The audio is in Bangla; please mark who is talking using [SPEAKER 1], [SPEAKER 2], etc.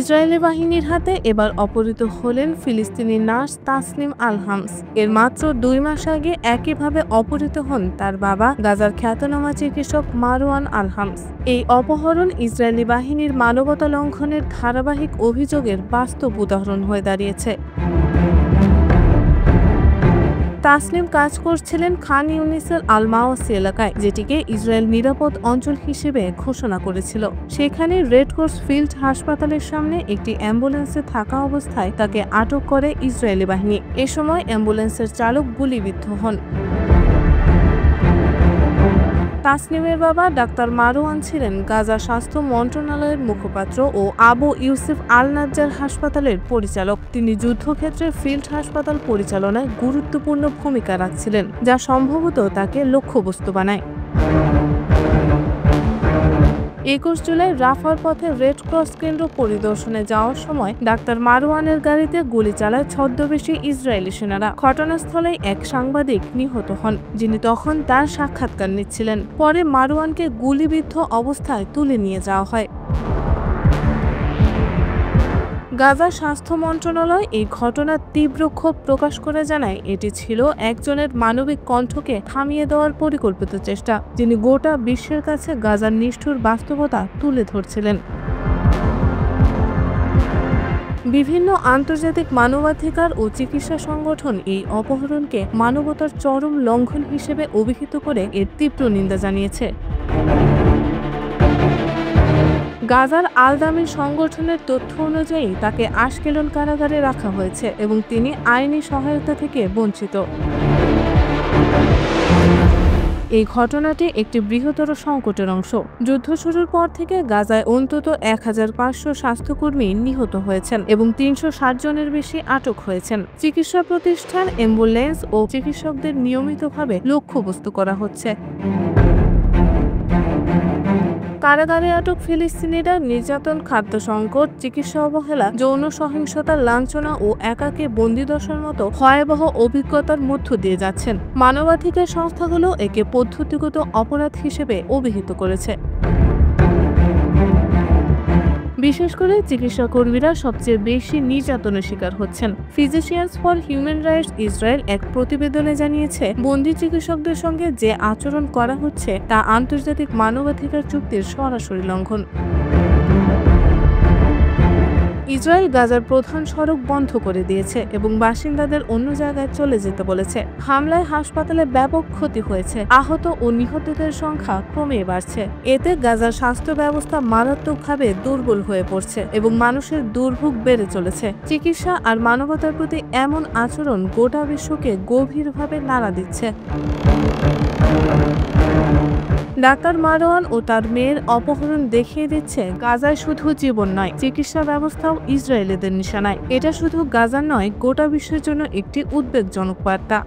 [SPEAKER 1] ইসরায়েলি বাহিনীর হাতে এবার অপহৃত হলেন ফিলিস্তিনি নার্স তাসনিম আল হামস। এর মাত্র 2 মাস আগে একইভাবে অপহৃত হন তার বাবা গাজার খ্যাতনামা চিকিৎসক মারওয়ান আল হামস। এই অপহরণ ইসরায়েলি বাহিনীর মানবতা লঙ্ঘনের ধারাবাহিক অভিযোগের বাস্তব উদাহরণ হয়ে দাঁড়িয়েছে। তাসনিম কাজ করছিলেন খান ইউনিসের আল মাওয়াসি এলাকায়, যেটিকে ইসরায়েল নিরাপদ অঞ্চল হিসেবে ঘোষণা করেছিল। সেখানে রেড ক্রস ফিল্ড হাসপাতালের সামনে একটি অ্যাম্বুলেন্সে থাকা অবস্থায় তাকে আটক করে ইসরায়েলি বাহিনী। এ সময় অ্যাম্বুলেন্সের চালক গুলিবিদ্ধ হন। তাসনিমের বাবা ডাক্তার মারওয়ান ছিলেন গাজা স্বাস্থ্য মন্ত্রণালয়ের মুখপাত্র ও আবু ইউসুফ আল নাজ্জার হাসপাতালের পরিচালক। তিনি যুদ্ধক্ষেত্রে ফিল্ড হাসপাতাল পরিচালনায় গুরুত্বপূর্ণ ভূমিকা রাখছিলেন, যা সম্ভবত তাকে লক্ষ্যবস্তু বানায়। 21 জুলাই রাফার পথে রেড ক্রস কেন্দ্র পরিদর্শনে যাওয়ার সময় ডাক্তার মারওয়ানের গাড়িতে গুলি চালায় ছদ্মবেশী ইসরায়েলি সেনারা। ঘটনাস্থলে এক সাংবাদিক নিহত হন, যিনি তখন তার সাক্ষাৎকার নিচ্ছিলেন। পরে মারওয়ানকে গুলিবিদ্ধ অবস্থায় তুলে নিয়ে যাওয়া হয়। গাজা স্বাস্থ্য মন্ত্রণালয় এই ঘটনার তীব্র ক্ষোভ প্রকাশ করে জানায়, এটি ছিল একজনের মানবিক কণ্ঠকে থামিয়ে দেওয়ার পরিকল্পিত চেষ্টা, যিনি গোটা বিশ্বের কাছে গাজার নিষ্ঠুর বাস্তবতা তুলে ধরছিলেন। বিভিন্ন আন্তর্জাতিক মানবাধিকার ও চিকিৎসা সংগঠন এই অপহরণকে মানবতার চরম লঙ্ঘন হিসেবে অভিহিত করে এর তীব্র নিন্দা জানিয়েছে। গাজার আল দামির সংগঠনের তথ্য অনুযায়ী তাকে আশকেলন কারাগারে রাখা হয়েছে এবং তিনি আইনি সহায়তা থেকে বঞ্চিত। এই ঘটনাটি একটি বৃহত্তর সংকটের অংশ। যুদ্ধ শুরুর পর থেকে গাজায় অন্তত 1500 স্বাস্থ্যকর্মী নিহত হয়েছেন এবং 360 জনের বেশি আটক হয়েছেন। চিকিৎসা প্রতিষ্ঠান, অ্যাম্বুলেন্স ও চিকিৎসকদের নিয়মিতভাবে লক্ষ্যবস্তু করা হচ্ছে। কারাগারে আটক ফিলিস্তিনিরা নির্যাতন, খাদ্য সংকট, চিকিৎসা অবহেলা, যৌন সহিংসতা, লাঞ্ছনা ও একাকী বন্দিদশার মতো ভয়াবহ অভিজ্ঞতার মধ্য দিয়ে যাচ্ছেন। মানবাধিকার সংস্থাগুলো একে পদ্ধতিগত অপরাধ হিসেবে অভিহিত করেছে। বিশেষ করে চিকিৎসা কর্মীরা সবচেয়ে বেশি নির্যাতনের শিকার হচ্ছেন। Physicians for human rights Israel এক প্রতিবেদনে জানিয়েছে, বন্দী চিকিৎসকদের সঙ্গে যে আচরণ করা হচ্ছে তা আন্তর্জাতিক মানবাধিকার চুক্তির সরাসরি লঙ্ঘন। ইসরায়েল গাজার প্রধান সড়ক বন্ধ করে দিয়েছে এবং বাসিন্দাদের অন্য জায়গায় চলে যেতে বলেছে। হামলায় হাসপাতালে ব্যাপক ক্ষতি হয়েছে। আহত ও নিহতদের সংখ্যা ক্রমেই বাড়ছে। এতে গাজার স্বাস্থ্য ব্যবস্থা মারাত্মকভাবে দুর্বল হয়ে পড়ছে এবং মানুষের দুর্ভোগ বেড়ে চলেছে। চিকিৎসা আর মানবতার প্রতি এমন আচরণ গোটা বিশ্বকে গভীরভাবে নাড়া দিচ্ছে। ডাক্তার মারওয়ান ও তার মেয়ের অপহরণ দেখিয়ে দিচ্ছে, গাজায় শুধু জীবন নয়, চিকিৎসা ব্যবস্থাও ইসরায়েলিদের নিশানায়। এটা শুধু গাজার নয়, গোটা বিশ্বের জন্য একটি উদ্বেগজনক বার্তা।